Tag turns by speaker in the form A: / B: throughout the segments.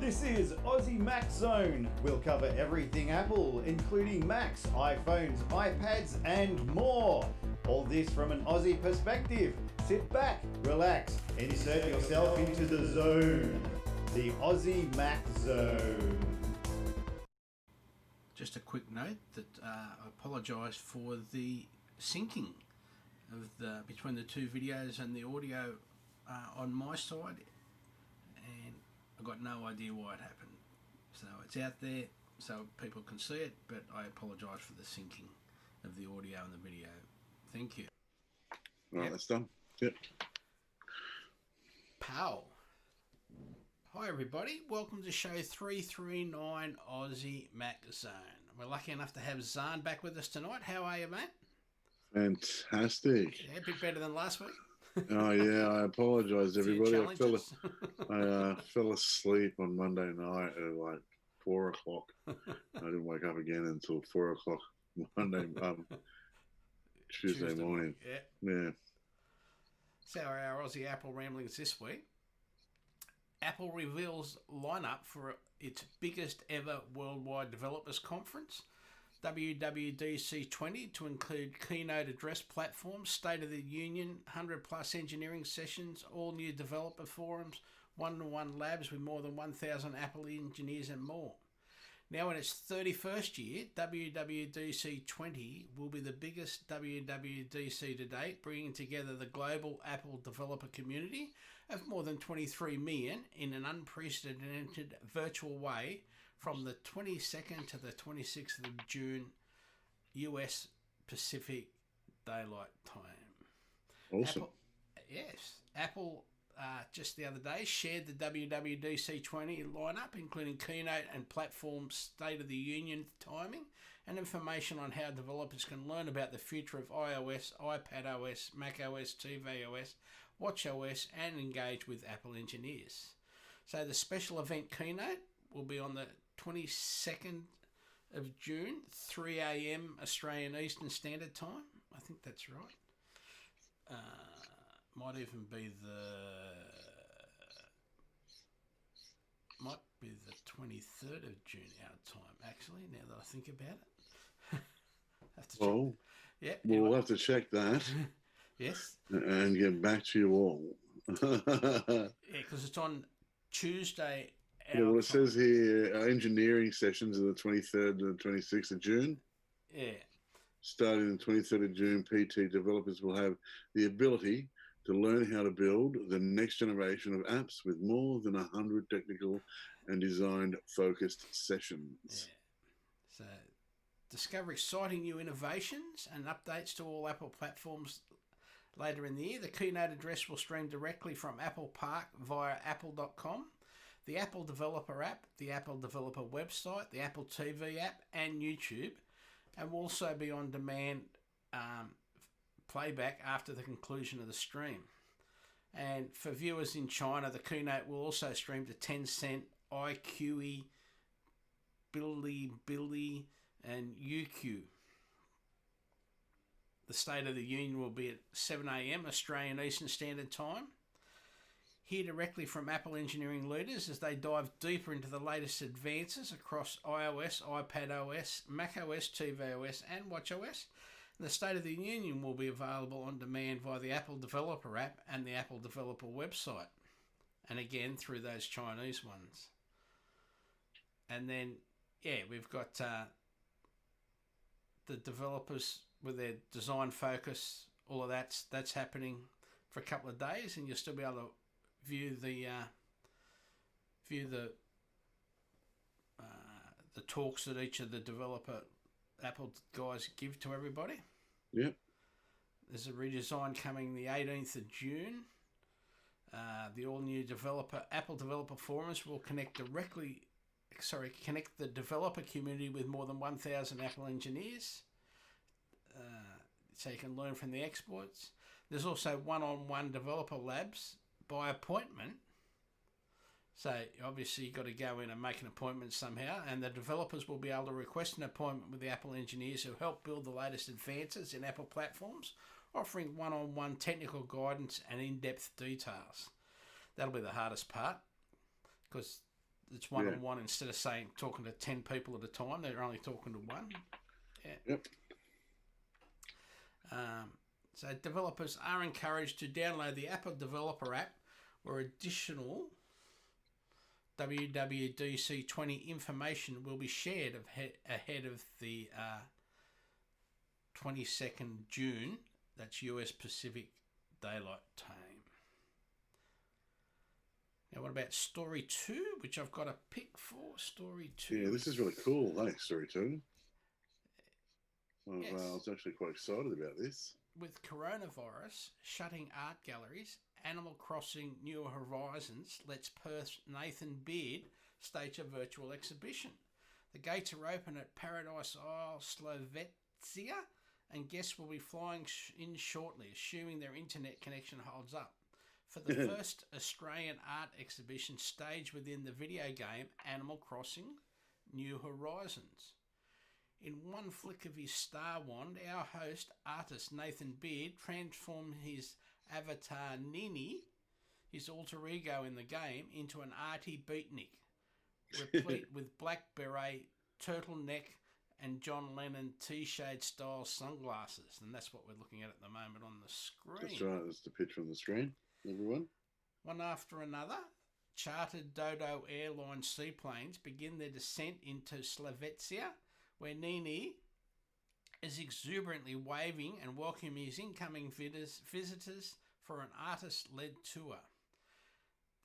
A: This is Aussie Mac Zone. We'll cover everything Apple, including Macs, iPhones, iPads, and more. All this from an Aussie perspective. Sit back, relax, insert yourself into the zone. The Aussie Mac Zone.
B: Just a quick note that I apologise for the syncing of between the two videos and the audio on my side, and I've got no idea why it happened. So it's out there so people can see it, but I apologise for the syncing of the audio and the video. Thank you.
C: Right, that's done. Yep.
B: Pow. Hi everybody, welcome to show 339 Aussie Mac Zone. We're lucky enough to have Zarn back with us tonight. How are you, mate?
C: Fantastic.
B: Yeah, a bit better than last week.
C: Oh yeah, I apologise everybody. I fell asleep on Monday night at like 4 o'clock. I didn't wake up again until 4 o'clock Monday, Tuesday morning. Yeah.
B: So our Aussie Apple ramblings this week. Apple reveals lineup for its biggest ever worldwide developers conference, WWDC 20, to include keynote address platforms, State of the Union, 100 plus engineering sessions, all new developer forums, one-to-one labs with more than 1,000 Apple engineers and more. Now in its 31st year, WWDC 20 will be the biggest WWDC to date, bringing together the global Apple developer community of more than 23 million in an unprecedented virtual way from the 22nd to the 26th of June, US Pacific Daylight Time.
C: Awesome.
B: Apple just the other day shared the WWDC 20 lineup, including keynote and platform State of the Union timing and information on how developers can learn about the future of iOS, iPadOS, macOS, tvOS, watchOS, and engage with Apple engineers. So the special event keynote will be on the 22nd of June, 3 a.m. Australian Eastern Standard Time. I think that's right. Might even be the 23rd of June our time, actually, now that I think about it. Have to check. Yeah,
C: we'll anyway. Have to check that.
B: Yes.
C: And get back to you all.
B: Yeah, because it's on Tuesday.
C: Well, it says here engineering sessions are the 23rd to the 26th of June.
B: Yeah.
C: Starting the 23rd of June, PT developers will have the ability to learn how to build the next generation of apps with more than 100 technical and design-focused sessions.
B: Yeah. So, discover exciting new innovations and updates to all Apple platforms later in the year. The keynote address will stream directly from Apple Park via apple.com, the Apple Developer app, the Apple Developer website, the Apple TV app, and YouTube, and will also be on demand playback after the conclusion of the stream. And for viewers in China, the keynote will also stream to Tencent, iQIYI, Bilibili, and UQ. The State of the Union will be at 7 a.m. Australian Eastern Standard Time. Hear directly from Apple engineering leaders as they dive deeper into the latest advances across iOS, iPadOS, macOS, tvOS, and watchOS. The State of the Union will be available on demand via the Apple Developer app and the Apple Developer website, and again through those Chinese ones. And then, we've got the developers with their design focus. All of that's happening for a couple of days, and you'll still be able to view the talks that each of the developer Apple guys give to everybody.
C: Yep.
B: There's a redesign coming the 18th of June. The all-new Apple Developer Forums will connect the developer community with more than 1,000 Apple engineers, so you can learn from the experts. There's also one-on-one developer labs by appointment. So obviously you've got to go in and make an appointment somehow, and the developers will be able to request an appointment with the Apple engineers who help build the latest advances in Apple platforms, offering one-on-one technical guidance and in-depth details. That'll be the hardest part, because it's one-on-one instead of talking to 10 people at a time. They're only talking to one. Yeah.
C: Yep.
B: So developers are encouraged to download the Apple Developer app, where additional WWDC 20 information will be shared ahead of the 22nd June. That's US Pacific Daylight Time. Now, what about Story 2, which I've got a pick for? Story 2.
C: Yeah, this is really cool, Story 2.
B: Yes.
C: I was actually quite excited about this.
B: With coronavirus shutting art galleries, Animal Crossing New Horizons lets Perth's Nathan Beard stage a virtual exhibition. The gates are open at Paradise Isle, Slovakia, and guests will be flying in shortly, assuming their internet connection holds up, for the first Australian art exhibition staged within the video game Animal Crossing New Horizons. In one flick of his star wand, our host, artist Nathan Beard, transformed his avatar Nini, his alter ego in the game, into an arty beatnik, replete with black beret, turtleneck, and John Lennon T-shade style sunglasses. And that's what we're looking at the moment on the screen.
C: That's right, that's the picture on the screen, everyone.
B: One after another, chartered Dodo Airlines seaplanes begin their descent into Slovakia, where Nini is exuberantly waving and welcoming his incoming visitors for an artist-led tour.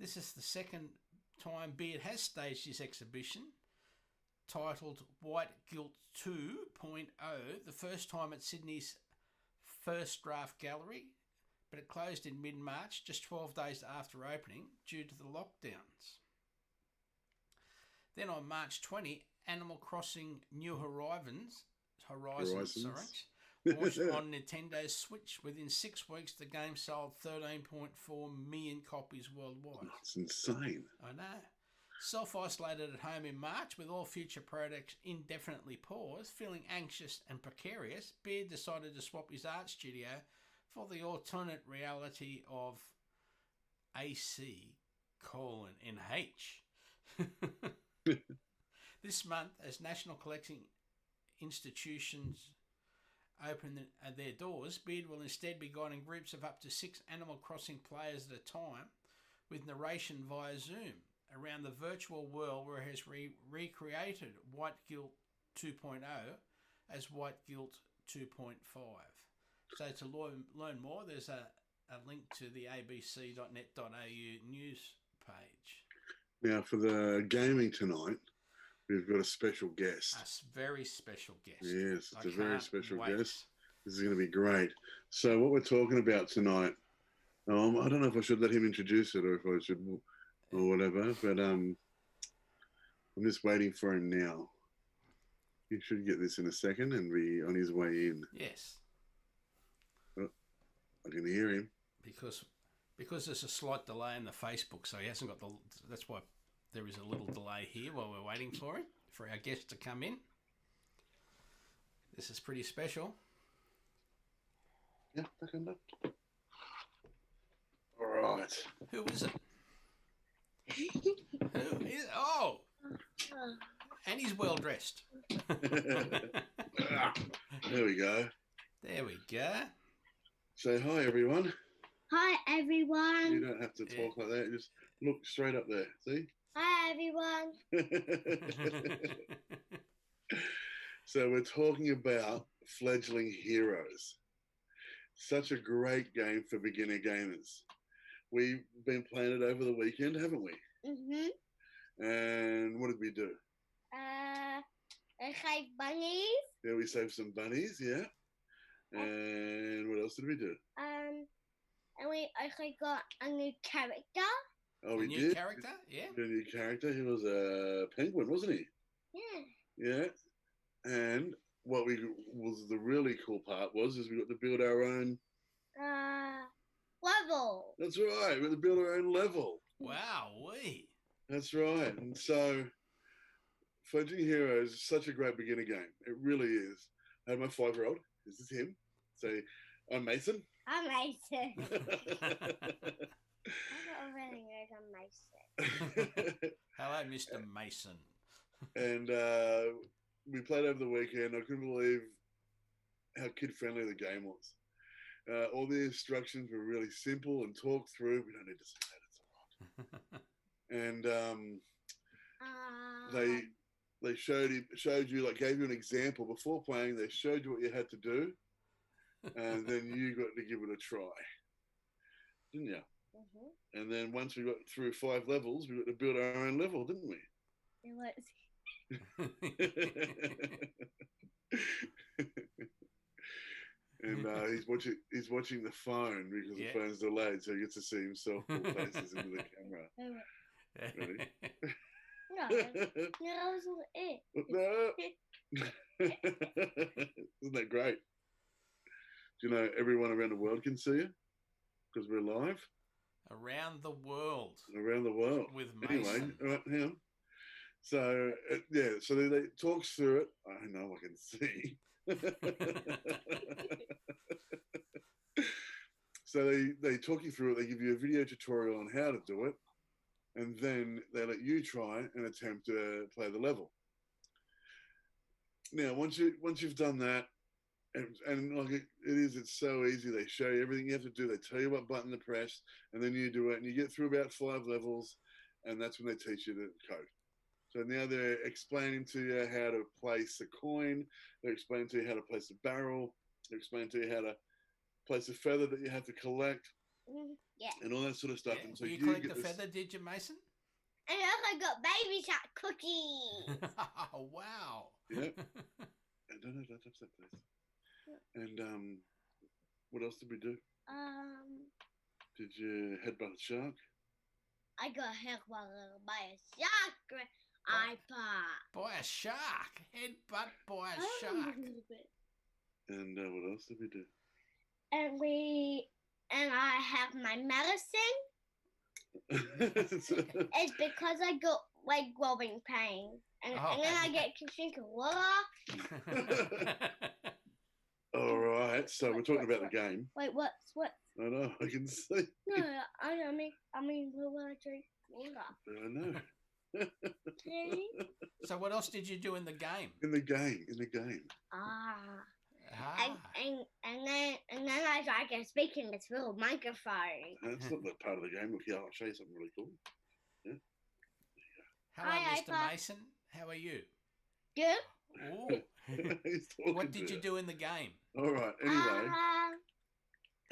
B: This is the second time Beard has staged his exhibition, titled White Guilt 2.0, the first time at Sydney's First Draft Gallery, but it closed in mid-March, just 12 days after opening, due to the lockdowns. Then on March 20, Animal Crossing New Horizons launched on Nintendo Switch. Within 6 weeks, the game sold 13.4 million copies worldwide.
C: That's insane.
B: I know. Self-isolated at home in March, with all future projects indefinitely paused, feeling anxious and precarious, Beard decided to swap his art studio for the alternate reality of AC:NH. This month, as national collecting institutions open their doors, Beard will instead be guiding groups of up to 6 Animal Crossing players at a time, with narration via Zoom, around the virtual world where it has recreated White Guilt 2.0 as White Guilt 2.5. So to learn more, there's a link to the abc.net.au news page.
C: Now, for the gaming tonight, we've got a special guest.
B: A very special guest.
C: Yes, it's a very special
B: wait.
C: guest. This is going to be great. So what we're talking about tonight, I don't know if I should let him introduce it or if I should, or whatever, but I'm just waiting for him now. He should get this in a second and be on his way in.
B: Yes.
C: Oh, I can hear him.
B: Because there's a slight delay in the Facebook, so he hasn't got that's why there is a little delay here while we're waiting for him, for our guest to come in. This is pretty special.
C: Yeah, back on that. All right.
B: Who is it? Who is it? Oh! And he's well dressed.
C: There we go.
B: There we go.
C: Say hi, everyone.
D: Hi, everyone.
C: You don't have to talk like that. Just look straight up there. See?
D: Hi, everyone.
C: So we're talking about Fledgling Heroes. Such a great game for beginner gamers. We've been playing it over the weekend, haven't we?
D: Mhm.
C: And what did we do?
D: I have bunnies.
C: Yeah, we saved some bunnies, yeah. And what else did we do?
D: And we actually got a new character.
C: Oh, we
B: new
C: did.
B: character, yeah.
C: A new character. He was a penguin, wasn't he?
D: Yeah.
C: Yeah. And what was the really cool part is we got to build our own
D: Level.
C: That's right. We got to build our own level.
B: Wow,
C: That's right. And so Fledgling Heroes is such a great beginner game. It really is. I have my 5-year-old. This is him. So I'm Mason.
D: I'm Mason. I don't really know I'm Mason.
B: Hello, Mr. Mason.
C: And we played over the weekend. I couldn't believe how kid-friendly the game was. All the instructions were really simple and talked through. We don't need to say that, it's all right. And they showed you, like, gave you an example before playing. They showed you what you had to do, and then you got to give it a try, didn't you? Mm-hmm. And then once we got through 5 levels, we got to build our own level, didn't we?
D: It was.
C: And he's watching the phone because the phone's delayed, so he gets to see himself all faces into the camera. Ready?
D: No, that wasn't it.
C: No. Isn't that great? Do you know everyone around the world can see you because we're live?
B: Around the world.
C: Around the world.
B: With Mason.
C: Anyway, right, hang on. So, so they talks through it. I know I can see. So they talk you through it. They give you a video tutorial on how to do it. And then they let you try and attempt to play the level. Now, once you've done that, and like it's so easy. They show you everything you have to do. They tell you what button to press, and then you do it. And you get through about 5 levels, and that's when they teach you the code. So now they're explaining to you how to place a coin. They're explaining to you how to place a barrel. They're explaining to you how to place a feather that you have to collect.
D: Yeah.
C: And all that sort of stuff.
B: Yeah.
C: And so
B: you collect the feather, did you, Mason?
D: And I got baby shark cookies.
B: Oh, wow.
C: Yeah. Don't touch that, please. And what else did we do? Did you headbutt a shark?
D: I got headbutted by a shark.
B: By a shark. Headbutt by a shark.
C: And what else did we do?
D: And I have my medicine. It's because I got leg growing pain. And then I get to drink water.
C: All right, so we're talking about the game.
D: Wait, what?
C: I know, I can see.
D: No, I mean, will I drink water?
C: I know.
D: Okay.
B: So what else did you do in the game?
C: In the game.
D: And then I started speaking this little microphone.
C: That's not that part of the game. Look here, I'll show you something really cool. Yeah.
B: Hello,
D: Hi,
B: Mr. Mason. How are you?
D: Good.
B: Oh. What did you do in the game?
C: All right.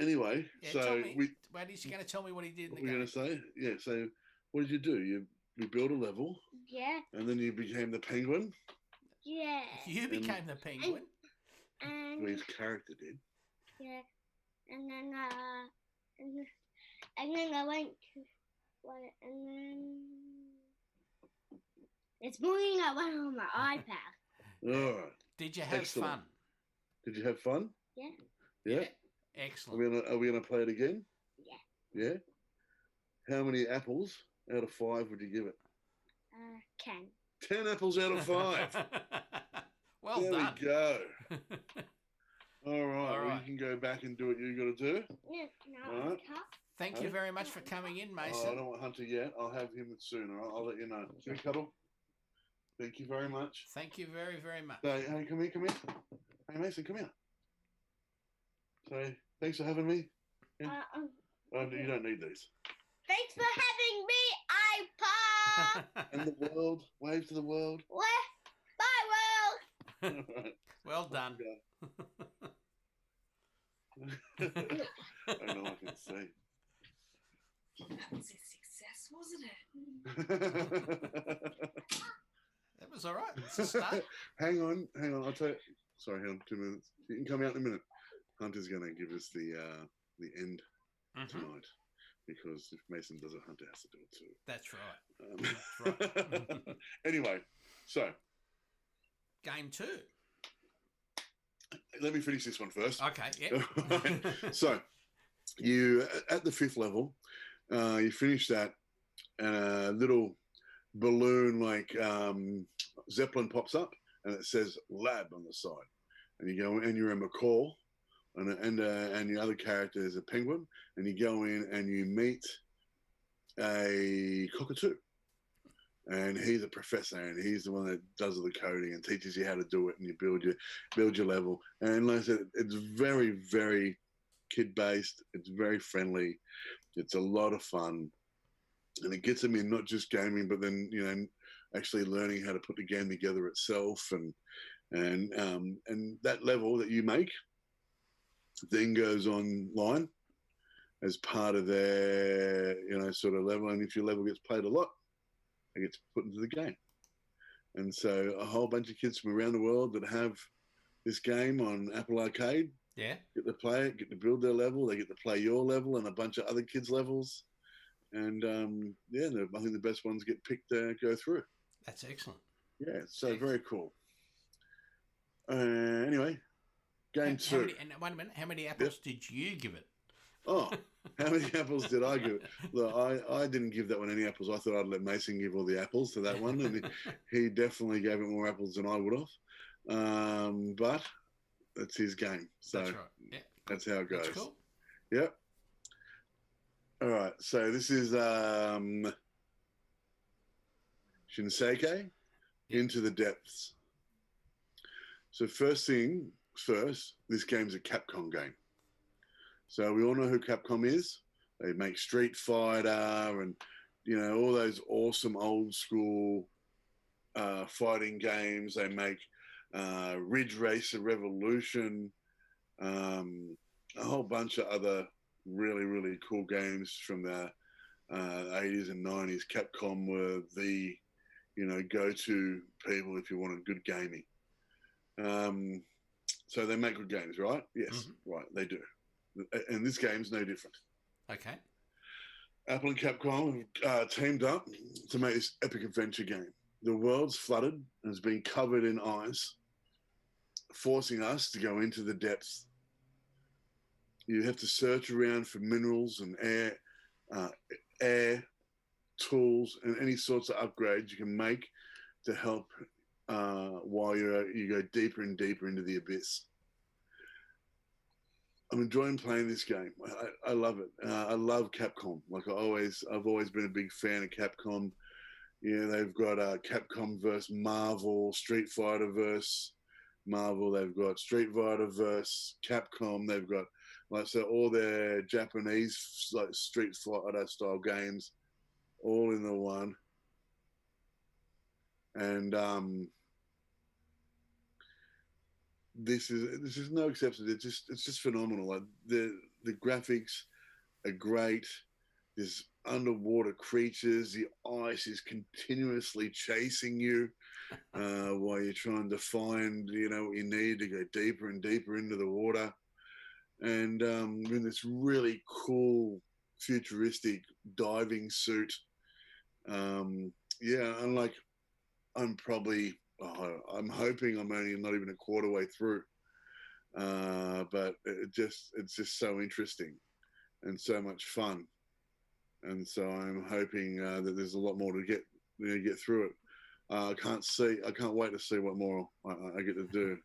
C: Anyway,
B: yeah,
C: so
B: wait, is he going to tell me what he did in the
C: game? We're going to say, yeah. So, what did you do? You built a level.
D: Yeah.
C: And then you became the penguin.
D: Yeah.
B: You became the penguin.
C: Well, his character did.
D: Yeah. And then I went to and then this morning I went on my iPad.
C: All right.
B: Did you have fun?
C: Did you have fun?
D: Yeah.
C: Yeah.
B: Excellent.
C: Are we gonna play it again?
D: Yeah.
C: Yeah. How many apples out of 5 would you give it?
D: 10.
C: 10 apples out of 5.
B: Well
C: there
B: done.
C: We go. All right. Well, you can go back and do what you got to do.
D: Yeah. No.
C: All right.
B: Thank you very much for coming in, Mason.
C: Oh, I don't want Hunter yet. I'll have him soon. All right? I'll let you know. Good cuddle. Thank you very much.
B: Thank you very, very much.
C: Hey, come here. Hey, Mason, come here. Say, thanks for having me. Yeah? You don't need these.
D: Thanks for having me, iPod.
C: And the world. Wave to the world.
D: Bye, world.
B: Well done.
C: I know I can see.
E: That was a success, wasn't it?
B: That was all right. It's a start.
C: Hang on. I'll tell you. Sorry, hang on 2 minutes. You can come out in a minute. Hunter's going to give us the end tonight because if Mason does it, Hunter has to do it too.
B: That's right. That's right.
C: Anyway, so
B: game 2.
C: Let me finish this one first.
B: Okay. Yeah.
C: Right. So you at the 5th level, you finish that, and a little balloon like Zeppelin pops up, and it says "Lab" on the side, and you go and you're a macaw, and your other character is a penguin, and you go in and you meet a cockatoo, and he's a professor, and he's the one that does all the coding and teaches you how to do it, and you build your level. And like I said, it's very, very kid based. It's very friendly. It's a lot of fun, and it gets them in not just gaming, but then actually learning how to put the game together itself, and that level that you make then goes online as part of their sort of level. And if your level gets played a lot, it gets put into the game. And so a whole bunch of kids from around the world that have this game on Apple Arcade get to play it, get to build their level. They get to play your level and a bunch of other kids' levels. And I think the best ones get picked to go through.
B: That's excellent.
C: Yeah, so very cool. Anyway, game two.
B: Wait a minute, how many apples did you give it?
C: Oh, how many apples did I give it? Look, I didn't give that one any apples. I thought I'd let Mason give all the apples to that one, and he definitely gave it more apples than I would have. But that's his game, so
B: that's right. Yeah,
C: that's how it goes.
B: That's cool.
C: Yep. All right, so this is Shinseki, Into the Depths. So first thing first, this game's a Capcom game. So we all know who Capcom is. They make Street Fighter and, all those awesome old school fighting games. They make Ridge Racer Revolution, a whole bunch of other really, really cool games from the 80s and 90s. Capcom were the, go-to people if you wanted good gaming. So they make good games, right? Yes, right, they do. And this game's no different.
B: Okay.
C: Apple and Capcom have teamed up to make this epic adventure game. The world's flooded and has been covered in ice, forcing us to go into the depths. You have to search around for minerals and air, tools, and any sorts of upgrades you can make to help while you go deeper and deeper into the abyss. I'm enjoying playing this game. I love it. I love Capcom. Like I've always been a big fan of Capcom. They've got Capcom versus Marvel, Street Fighter versus Marvel. They've got Street Fighter versus Capcom. They've got all their Japanese Street Fighter style games, all in the one. And this is no exception. It's just phenomenal. Like the graphics are great. There's underwater creatures. The ice is continuously chasing you while you're trying to find what you need to go deeper and deeper into the water. And in this really cool futuristic diving suit. I'm hoping I'm only not even a quarter way through, but it's just so interesting and so much fun, and so I'm hoping that there's a lot more to get through it. I can't wait to see what more I get to do.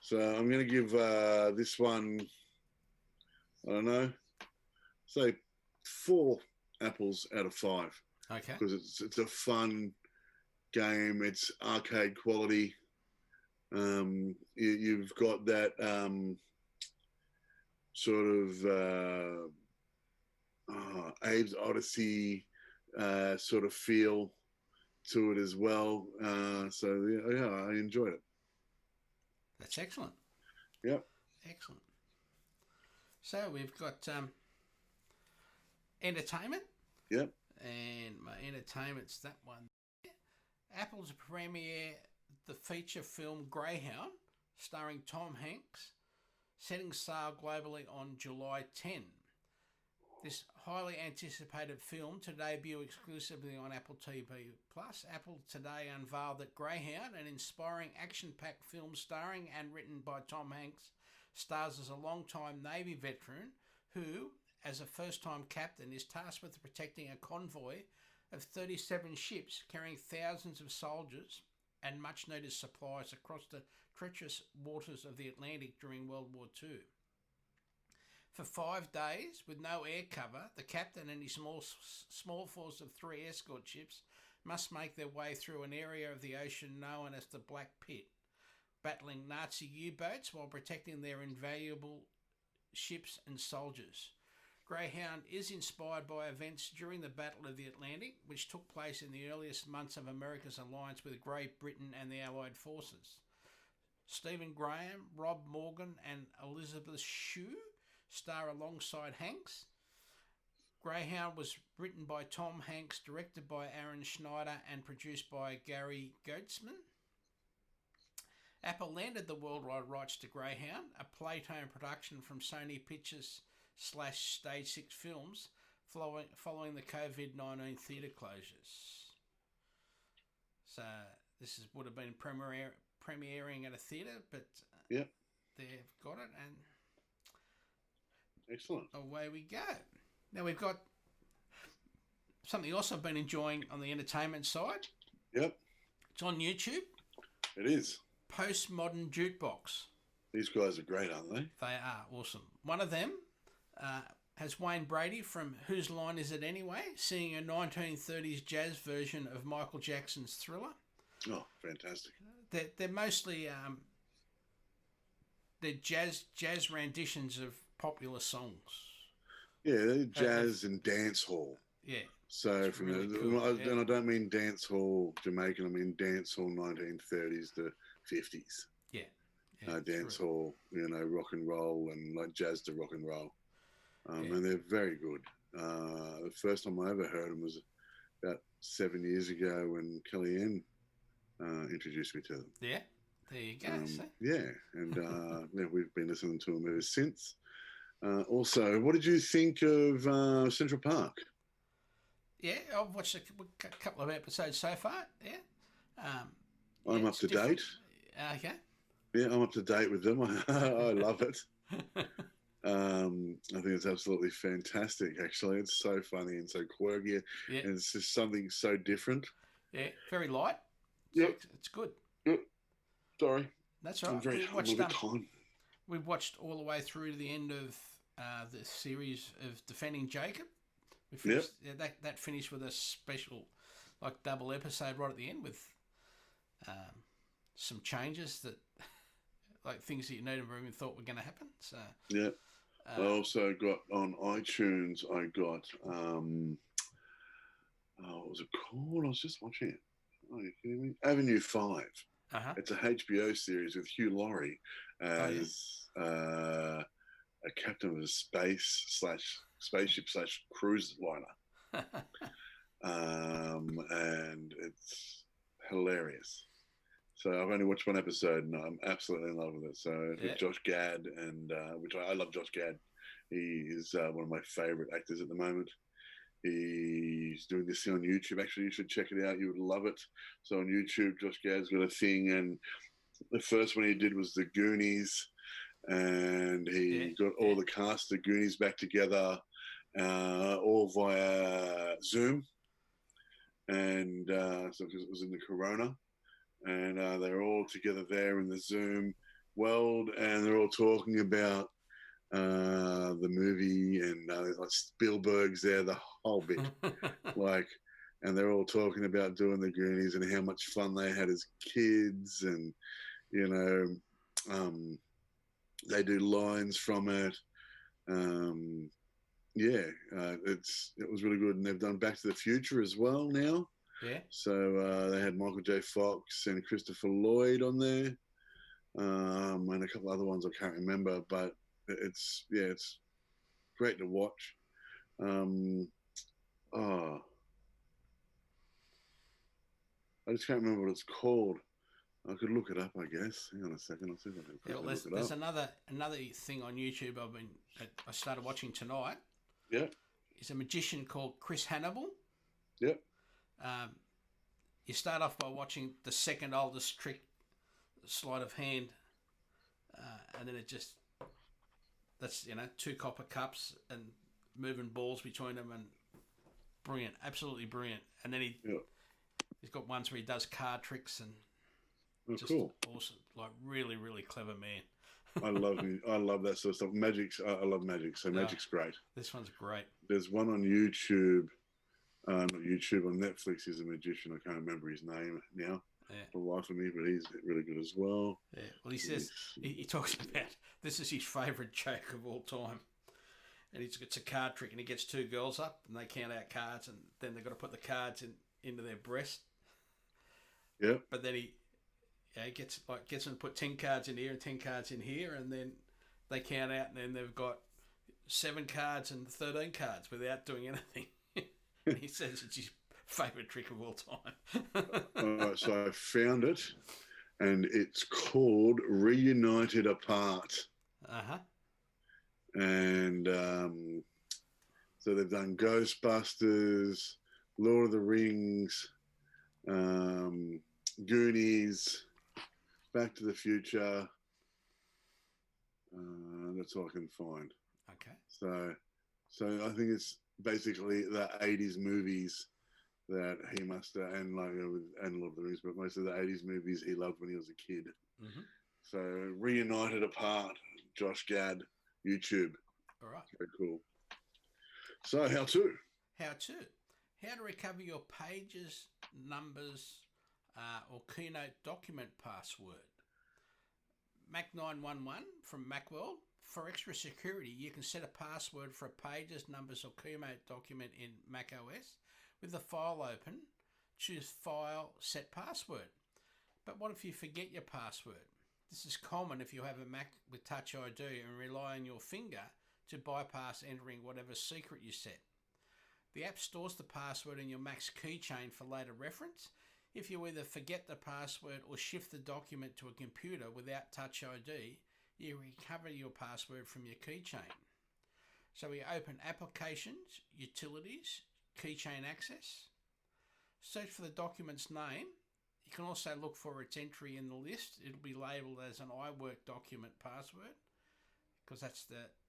C: So I'm going to give this one, I don't know, say 4 apples out of 5.
B: Okay.
C: Because it's a fun game. It's arcade quality. You've got that sort of Abe's Odyssey sort of feel to it as well. So I enjoyed it.
B: That's excellent.
C: Yep.
B: Excellent. So we've got entertainment.
C: Yep.
B: And my entertainment's that one. Apple's premiere the feature film Greyhound, starring Tom Hanks, setting sail globally on July 10. This highly anticipated film to debut exclusively on Apple TV+. Apple today unveiled that Greyhound, an inspiring action-packed film starring and written by Tom Hanks, stars as a long-time Navy veteran who, as a first-time captain, is tasked with protecting a convoy of 37 ships carrying thousands of soldiers and much-needed supplies across the treacherous waters of the Atlantic during World War II. For 5 days, with no air cover, the captain and his small force of 3 escort ships must make their way through an area of the ocean known as the Black Pit, battling Nazi U-boats while protecting their invaluable ships and soldiers. Greyhound is inspired by events during the Battle of the Atlantic, which took place in the earliest months of America's alliance with Great Britain and the Allied forces. Stephen Graham, Rob Morgan and Elizabeth Shue star alongside Hanks. Greyhound was written by Tom Hanks, directed by Aaron Schneider and produced by Gary Goetzman. Apple landed the worldwide rights to Greyhound, a Playtone production from Sony Pictures / Stage 6 Films, following the COVID-19 theatre closures. So this would have been premiering at a theatre, but
C: Yep.
B: they've got it, and
C: Excellent.
B: away we go. Now we've got something else I've been enjoying on the entertainment side.
C: Yep.
B: It's on YouTube.
C: It is.
B: Postmodern Jukebox.
C: These guys are great, aren't they?
B: They are awesome. One of them has Wayne Brady from Whose Line Is It Anyway, singing a 1930s jazz version of Michael Jackson's Thriller.
C: Oh, fantastic.
B: They're mostly they're jazz renditions of popular songs.
C: Yeah, jazz and dance hall.
B: Yeah.
C: So
B: It's
C: from
B: really
C: the,
B: cool,
C: and I don't mean dance hall Jamaican. I mean dance hall 1930s to 50s.
B: Yeah.
C: Dance hall, rock and roll and like jazz to rock and roll.
B: Yeah.
C: And they're very good. The first time I ever heard them was about 7 years ago when Kellyanne introduced me to them.
B: Yeah. There you go. see?
C: Yeah, and we've been listening to them ever since. Also, what did you think of Central Park?
B: Yeah, I've watched a couple of episodes so far. Yeah.
C: I'm up to date.
B: Okay.
C: Yeah, I'm up to date with them. I love it. I think it's absolutely fantastic, actually. It's so funny and so quirky.
B: Yeah.
C: And it's just something so different.
B: Yeah, very light.
C: Yep.
B: It's good.
C: Yep. Sorry.
B: That's
C: I'm
B: right.
C: very
B: We
C: I'm a
B: watched,
C: bit time.
B: we watched all the way through to the end of the series of Defending Jacob. We finished, that finished with a special, double episode right at the end with some changes that, things that you never even thought were going to happen. So
C: Yeah. I also got on iTunes, I got, what was it called? I was just watching it. Oh, are you kidding me? Avenue 5. It's a HBO series with Hugh Laurie as a captain of a spaceship / cruise liner. And it's hilarious. So I've only watched one episode and I'm absolutely in love with it. So with Josh Gad, and which I love Josh Gad. He is one of my favourite actors at the moment. He's doing this thing on YouTube. Actually, you should check it out. You would love it. So on YouTube, Josh Gad's got a thing, and the first one he did was the Goonies, and he got all the cast of Goonies back together, all via Zoom, and so because it was in the Corona, and they're all together there in the Zoom world, and they're all talking about the movie, and Spielberg's there, the whole bit, and they're all talking about doing the Goonies and how much fun they had as kids, and they do lines from it. It was really good, and they've done Back to the Future as well now.
B: Yeah.
C: So they had Michael J. Fox and Christopher Lloyd on there, and a couple other ones I can't remember, but it's great to watch. I just can't remember what it's called. I could look it up, I guess. Hang on a second, I'll see if I can quickly look it
B: there's
C: up.
B: another thing on YouTube I started watching tonight.
C: Yeah.
B: Is a magician called Chris Hannibal.
C: Yep.
B: You start off by watching the second oldest trick, sleight of hand, and then that's 2 copper cups and moving balls between them, and brilliant, absolutely brilliant. And then he's got ones where he does card tricks, and just
C: cool.
B: Awesome, really, really clever man.
C: I love that sort of stuff. I love magic, so magic's great.
B: This one's great.
C: There's one on YouTube. not YouTube, on Netflix. He's a magician. I can't remember his name now.
B: Yeah.
C: For the life of me, but he's really good as well.
B: Yeah. Well, he says he talks about this is his favourite joke of all time, and it's a card trick, and he gets two girls up, and they count out cards, and then they've got to put the cards into their breast.
C: Yeah.
B: But then he gets them to put 10 cards in here and 10 cards in here, and then they count out, and then they've got 7 cards and 13 cards without doing anything. He says it's his favourite trick of all time.
C: All right, so I found it, and it's called Reunited Apart.
B: Uh-huh.
C: And so they've done Ghostbusters, Lord of the Rings, Goonies, Back to the Future. That's all I can find.
B: Okay.
C: So I think it's basically the 80s movies that he must and Lord of the Rings, but most of the 80s movies he loved when he was a kid.
B: Mm-hmm.
C: So Reunited Apart, Josh Gad, YouTube.
B: All right.
C: Very cool. So how to
B: recover your pages, numbers, or Keynote document password. Mac911 from Macworld. For extra security, you can set a password for a pages, numbers, or Keynote document in Mac OS. With the file open, choose File, Set Password. But what if you forget your password? This is common if you have a Mac with Touch ID and rely on your finger to bypass entering whatever secret you set. The app stores the password in your Mac's keychain for later reference. If you either forget the password or shift the document to a computer without Touch ID, you recover your password from your keychain. So we open Applications, Utilities, Keychain Access. Search for the document's name. You can also look for its entry in the list. It'll be labelled as an iWork document password, because that's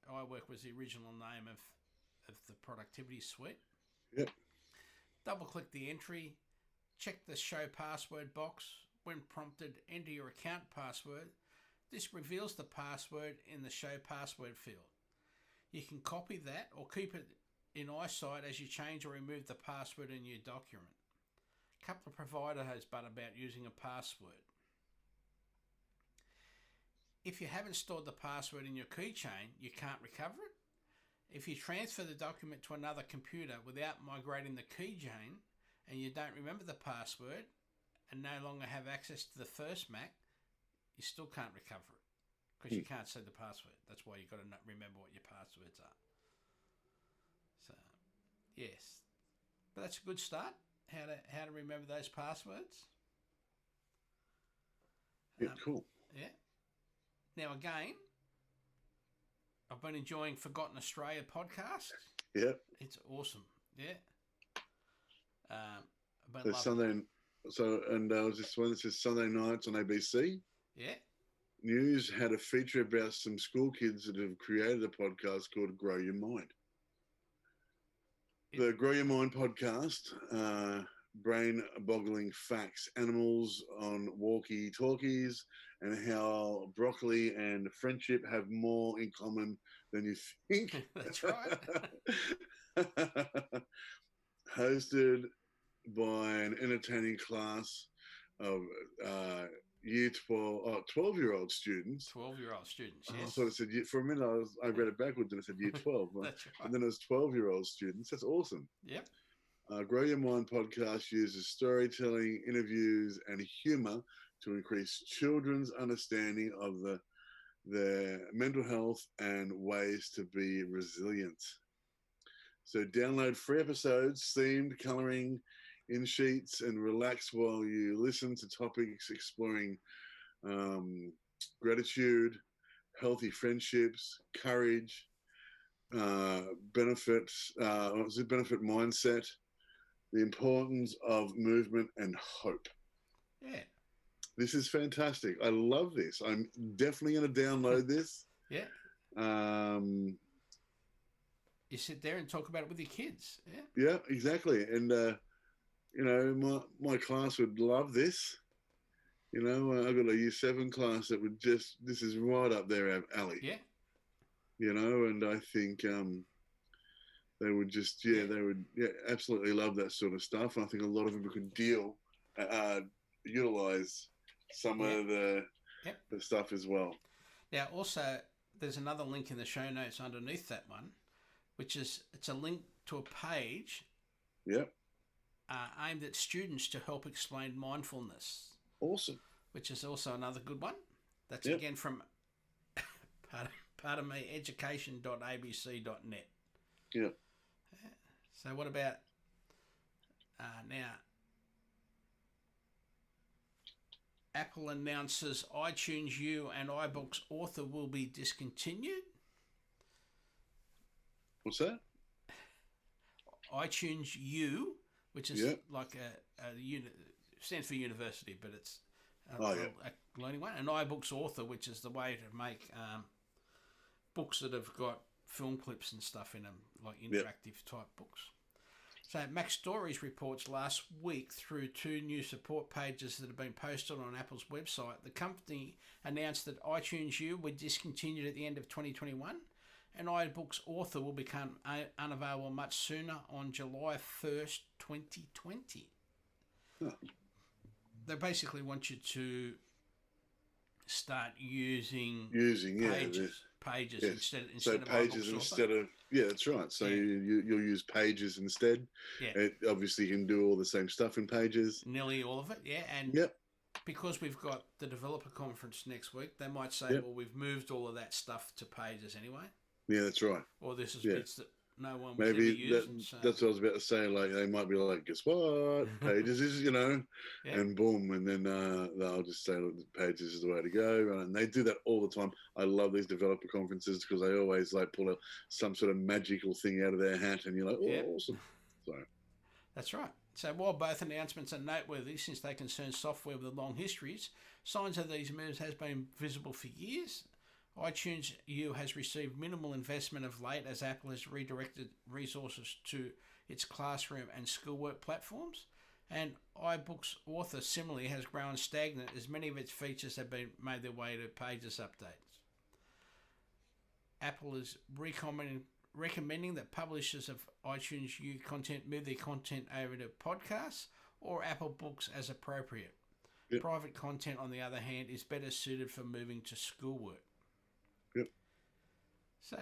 B: iWork was the original name of the productivity suite.
C: Yep.
B: Double click the entry. Check the Show Password box. When prompted, enter your account password. This reveals the password in the Show Password field. You can copy that or keep it in eyesight as you change or remove the password in your document. A couple of providers has but about using a password. If you haven't stored the password in your keychain, you can't recover it. If you transfer the document to another computer without migrating the keychain and you don't remember the password and no longer have access to the first Mac, you still can't recover it because you can't see the password. That's why you've got to remember what your passwords are. So, yes. But that's a good start, how to remember those passwords.
C: Yeah, cool.
B: Yeah. Now, again, I've been enjoying Forgotten Australia podcast.
C: Yeah.
B: It's awesome. Yeah.
C: There's Sunday, was this one that says Sunday nights on ABC?
B: Yeah.
C: News had a feature about some school kids that have created a podcast called Grow Your Mind. The Grow Your Mind podcast, brain-boggling facts, animals on walkie-talkies, and how broccoli and friendship have more in common than you think.
B: That's right.
C: Hosted by an entertaining class of year 12-year-old students.
B: 12-year-old students, yes.
C: I thought it said, for a minute, I read it backwards and it said year 12.
B: That's right.
C: And then it was 12-year-old students. That's awesome.
B: Yep.
C: Grow Your Mind podcast uses storytelling, interviews, and humor to increase children's understanding of their mental health and ways to be resilient. So download free episodes, themed, coloring in sheets, and relax while you listen to topics exploring gratitude, healthy friendships, courage, benefit mindset, the importance of movement, and hope.
B: Yeah.
C: This is fantastic. I love this. I'm definitely going to download this.
B: Yeah. You sit there and talk about it with your kids. Yeah.
C: Yeah, exactly. And, my class would love this. I've got a year 7 class that would this is right up their alley.
B: Yeah.
C: And I think they would just, they would absolutely love that sort of stuff. And I think a lot of them could utilize some of the stuff as well.
B: Now, also, there's another link in the show notes underneath that one, which is it's a link to a page aimed at students to help explain mindfulness.
C: Awesome.
B: Which is also another good one. That's again from, pardon me, education.abc.net.
C: Yeah.
B: So what about now? Apple announces iTunes U and iBooks Author will be discontinued.
C: What's that?
B: iTunes U, which is like a unit, stands for university, but it's a learning one. And iBooks Author, which is the way to make books that have got film clips and stuff in them, like interactive type books. So Mac Stories reports last week through 2 new support pages that have been posted on Apple's website. The company announced that iTunes U would discontinued at the end of 2021 and iBooks Author will become unavailable much sooner on July 1st, 2020. Huh. They basically want you to start using pages instead of
C: pages instead of that's right. So you'll use pages instead. It obviously can do all the same stuff in pages.
B: Nearly all of it, and because we've got the developer conference next week, they might say, well, we've moved all of that stuff to pages anyway.
C: Yeah, that's right.
B: Or this is bits that no one was ever using.
C: That's what I was about to say. Like they might be like, guess what? Pages is, and boom, and then they'll just say, look, pages is the way to go. And they do that all the time. I love these developer conferences because they always like pull some sort of magical thing out of their hat, and you're like, oh, awesome. So
B: that's right. So while both announcements are noteworthy since they concern software with long histories, signs of these moves has been visible for years. iTunes U has received minimal investment of late as Apple has redirected resources to its classroom and schoolwork platforms, and iBooks Author similarly has grown stagnant as many of its features have been made their way to Pages updates. Apple is recommending that publishers of iTunes U content move their content over to podcasts or Apple Books as appropriate. Yep. Private content, on the other hand, is better suited for moving to schoolwork.
C: Yep.
B: So,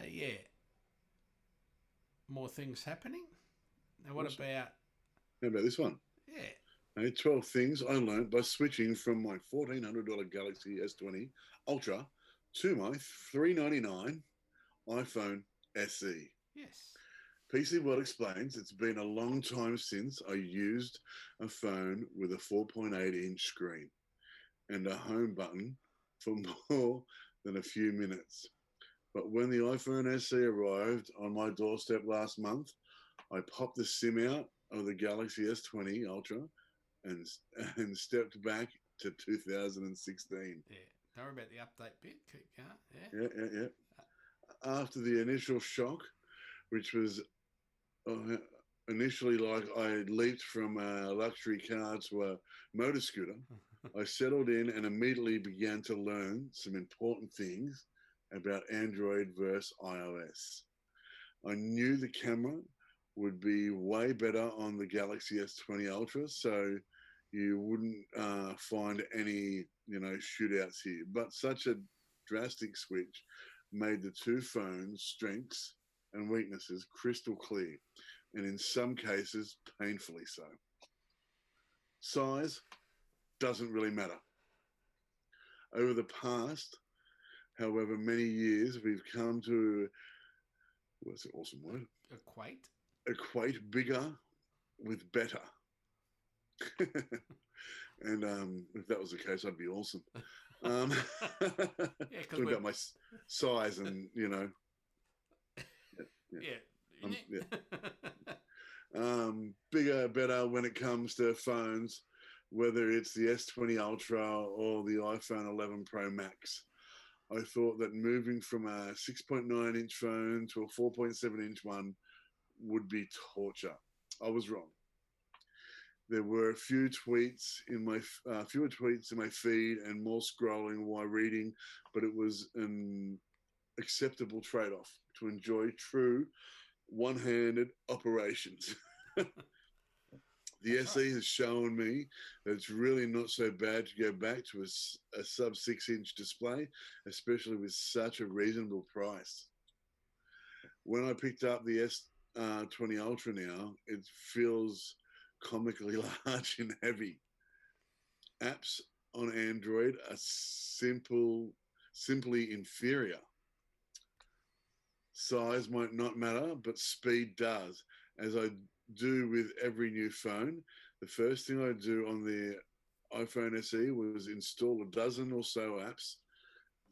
B: more things happening. Now, what about...
C: How about this one?
B: Yeah.
C: 12 things I learned by switching from my $1,400 Galaxy S20 Ultra to my $399 iPhone SE.
B: Yes.
C: PC World explains it's been a long time since I used a phone with a 4.8-inch screen and a home button for more than a few minutes. But when the iPhone SE arrived on my doorstep last month, I popped the SIM out of the Galaxy S20 Ultra and stepped back to 2016.
B: Yeah. Don't worry about the update bit. Keep going.
C: Yeah. After the initial shock, which was initially like I leaped from a luxury car to a motor scooter, I settled in and immediately began to learn some important things about Android versus iOS. I knew the camera would be way better on the Galaxy S20 Ultra, so you wouldn't find any, shootouts here. But such a drastic switch made the two phones' strengths and weaknesses crystal clear, and in some cases, painfully so. Size doesn't really matter. Over the past, however many years, we've come to, what's an awesome word? Equate bigger with better. And if that was the case, I'd be awesome. Talking about my size and, bigger, better when it comes to phones, whether it's the S20 Ultra or the iPhone 11 Pro Max. I thought that moving from a 6.9-inch phone to a 4.7-inch one would be torture. I was wrong. There were fewer tweets in my feed and more scrolling while reading, but it was an acceptable trade-off to enjoy true one-handed operations. The
B: That's
C: SE has shown me that it's really not so bad to go back to a sub 6-inch display, especially with such a reasonable price. When I picked up the S20 Ultra now, it feels comically large and heavy. Apps on Android are simply inferior. Size might not matter, but speed does. As I do with every new phone, the first thing I do on the iPhone SE was install a dozen or so apps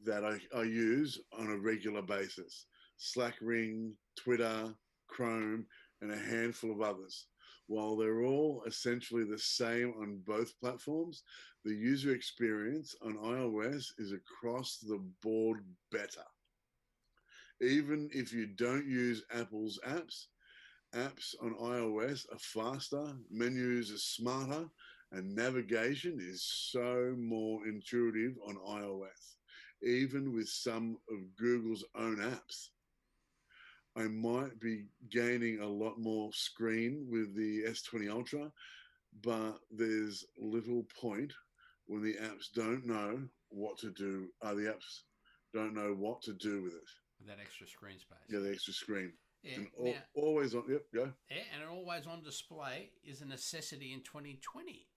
C: that I use on a regular basis. Slack, Ring, Twitter, Chrome, and a handful of others. While they're all essentially the same on both platforms, the user experience on iOS is across the board better. Even if you don't use Apple's apps on iOS are faster, menus are smarter, and navigation is so more intuitive on iOS, even with some of Google's own apps. I might be gaining a lot more screen with the S20 Ultra, but there's little point when the apps don't know what to do. The apps don't know what to do with it.
B: With that extra screen space.
C: Yeah, the extra screen.
B: Yeah,
C: And always on. Yep, go.
B: Yeah, and an always on display is a necessity in 2020.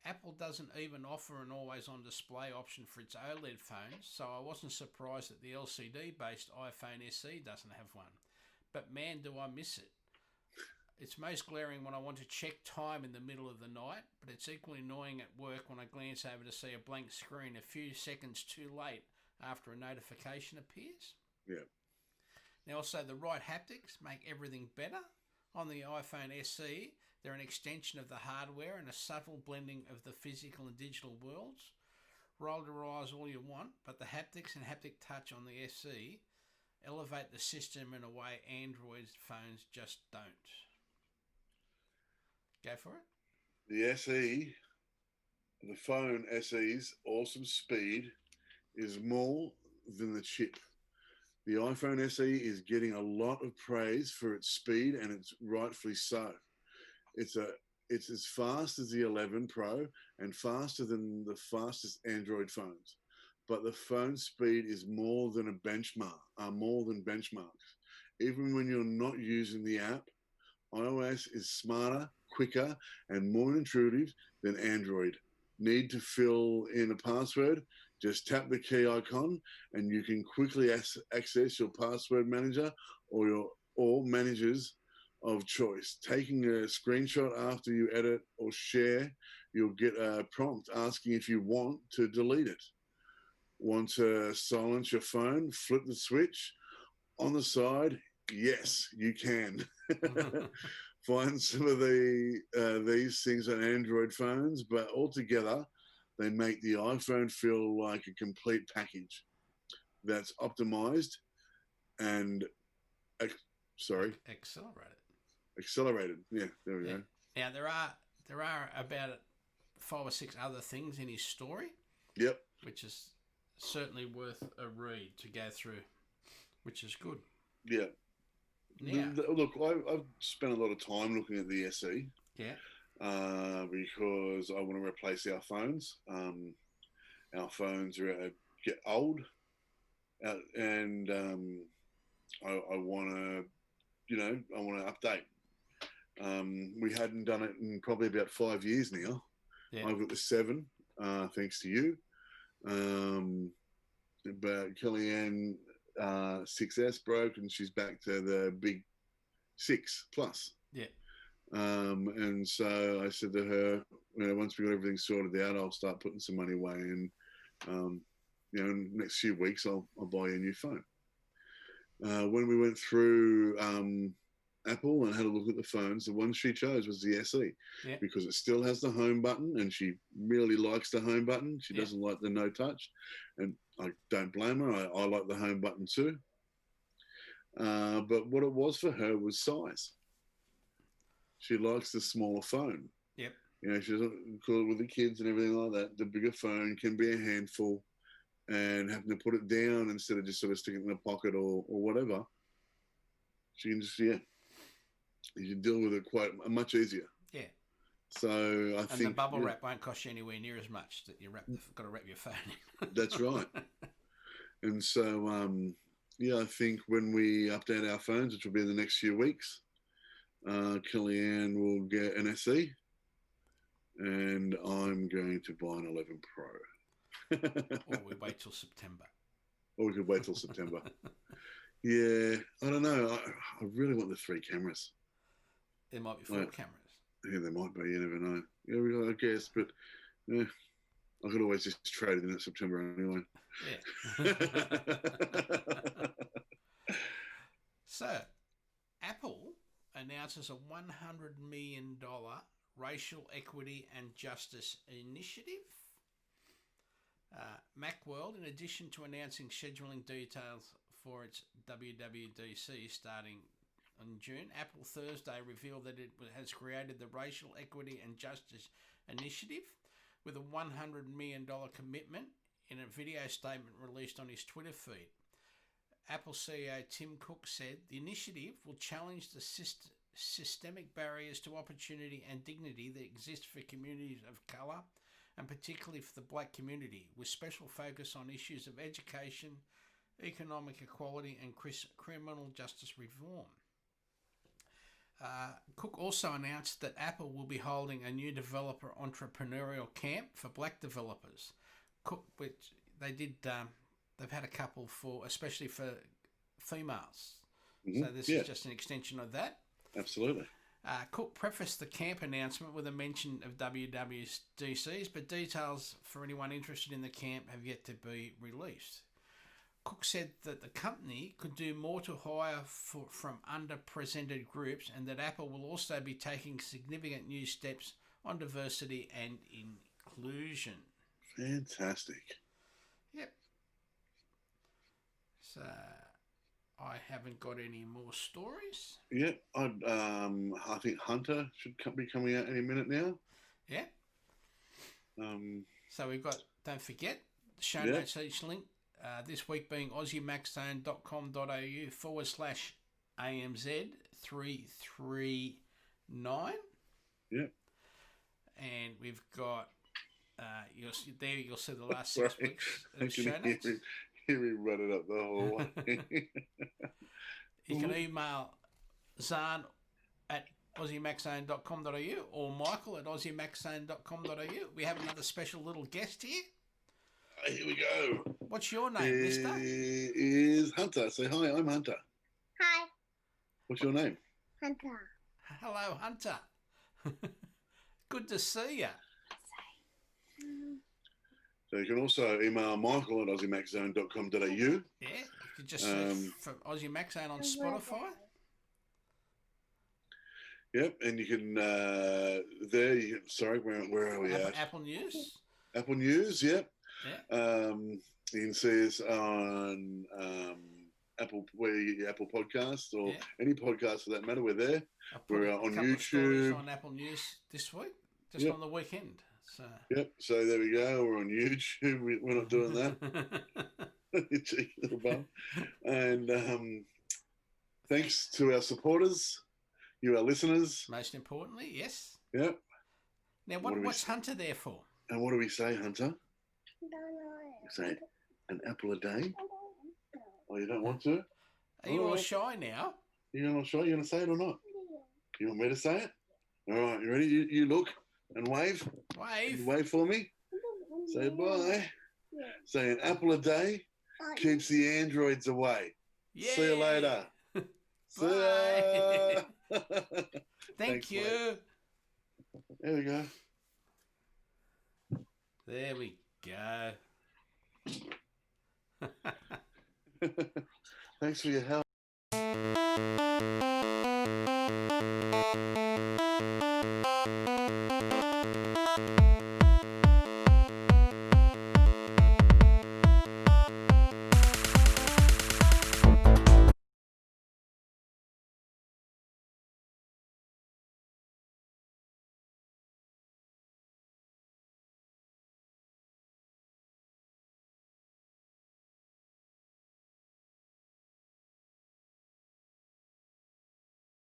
B: Apple doesn't even offer an always on display option for its OLED phones, so I wasn't surprised that the LCD based iPhone SE doesn't have one. But man, do I miss it. It's most glaring when I want to check time in the middle of the night, but it's equally annoying at work when I glance over to see a blank screen a few seconds too late after a notification appears.
C: Yeah.
B: Now also the right haptics make everything better. On the iPhone SE, they're an extension of the hardware and a subtle blending of the physical and digital worlds. Roll your eyes all you want, but the haptics and haptic touch on the SE elevate the system in a way Android phones just don't. Go for it.
C: The SE, the phone SE's awesome speed is more than the chip. The iPhone SE is getting a lot of praise for its speed, and it's rightfully so. It's as fast as the 11 Pro and faster than the fastest Android phones. But the phone speed is more than benchmarks. Even when you're not using the app, iOS is smarter, quicker, and more intuitive than Android. Need to fill in a password? Just tap the key icon and you can quickly access your password manager or managers of choice. Taking a screenshot after you edit or share, you'll get a prompt asking if you want to delete it. Want to silence your phone? Flip the switch. On the side, yes, you can. Find some of these things on Android phones, but altogether, they make the iPhone feel like a complete package that's optimized and accelerated. Yeah, there we go.
B: Now there are about 5 or 6 other things in his story.
C: Yep.
B: Which is certainly worth a read to go through, which is good.
C: Yeah.
B: Yeah.
C: Look, I've spent a lot of time looking at the SE.
B: Yeah.
C: Because I want to replace our phones. Our phones get old, and I want to, I want to update. We hadn't done it in probably about 5 years now. Yeah. I've got the 7, thanks to you. But Kellyanne 6S broke, and she's back to the big 6 Plus.
B: Yeah.
C: And so I said to her, once we got everything sorted out, I'll start putting some money away, and in the next few weeks I'll buy you a new phone. When we went through Apple and had a look at the phones, the one she chose was the SE, because it still has the home button, and she really likes the home button. She doesn't like the no touch, and I don't blame her. I like the home button too. But what it was for her was size. She likes the smaller phone.
B: Yep.
C: She doesn't call it with the kids and everything like that. The bigger phone can be a handful, and having to put it down instead of just sort of sticking it in a pocket or whatever. So you can just, you can deal with it quite much easier.
B: Yeah.
C: So I think...
B: And the bubble wrap won't cost you anywhere near as much that you've got to wrap your phone in.
C: That's right. And so, I think when we update our phones, which will be in the next few weeks, Kellyanne will get an SE, and I'm going to buy an 11 Pro.
B: Or we wait till September.
C: Or we could wait till September. Yeah, I don't know. I really want the 3 cameras.
B: There might be 4 cameras.
C: Yeah, there might be. You never know. Yeah, I guess, but I could always just trade it in September anyway.
B: Yeah. So, Apple announces a $100 million racial equity and justice initiative. Macworld, in addition to announcing scheduling details for its WWDC starting in June, Apple Thursday revealed that it has created the Racial Equity and Justice Initiative with a $100 million commitment in a video statement released on his Twitter feed. Apple CEO Tim Cook said the initiative will challenge the systemic barriers to opportunity and dignity that exist for communities of colour, and particularly for the black community, with special focus on issues of education, economic equality and criminal justice reform. Cook also announced that Apple will be holding a new developer entrepreneurial camp for black developers. Cook, which they did, they've had a couple for, especially for females. Mm-hmm. So this is just an extension of that.
C: Absolutely.
B: Cook prefaced the camp announcement with a mention of WWDCs, but details for anyone interested in the camp have yet to be released. Cook said that the company could do more to hire from underrepresented groups, and that Apple will also be taking significant new steps on diversity and inclusion.
C: Fantastic.
B: Yep. So I haven't got any more stories.
C: Yeah, I think Hunter should be coming out any minute now.
B: Yeah. So we've got, don't forget, the show notes each link. This week being aussiemaxzone.com.au/AMZ339.
C: Yeah.
B: And we've got, you'll see the last 6 weeks of show notes.
C: Hear me run it up the whole way.
B: You can email Zarn at aussiemaxzone.com.au or Michael at aussiemaxzone.com.au. We have another special little guest here.
C: Here we go.
B: What's your name, mister?
C: Is Hunter. Say hi, I'm Hunter.
D: Hi.
C: What's your name?
D: Hunter.
B: Hello, Hunter. Good to see you.
C: So you can also email Michael at aussiemaxzone.com.au.
B: Yeah, you could just search for Aussie Max Zone on Spotify.
C: Yep, and you can, where are we at?
B: Apple News.
C: Apple News, yep.
B: Yeah.
C: You can see us on Apple Podcasts or any podcast for that matter. We're there. We're on YouTube.
B: On Apple News this week, just on the weekend. So.
C: Yep. So there we go. We're on YouTube. We're not doing that. You cheeky little bum. And thanks to our supporters, you our listeners.
B: Most importantly, yes.
C: Yep.
B: Now, what's Hunter there for?
C: And what do we say, Hunter?
D: Don't know.
C: We say an apple a day. Oh, you don't want to?
B: Are you all shy now?
C: You're not shy? You going to say it or not? You want me to say it? All right, you ready? You look and wave.
B: Wave.
C: You wave for me. Say bye. Say an apple a day keeps the androids away.
B: Yeah.
C: See you later.
B: Bye. Thank you.
C: Mate. There we go.
B: There we go.
C: Thanks for your help.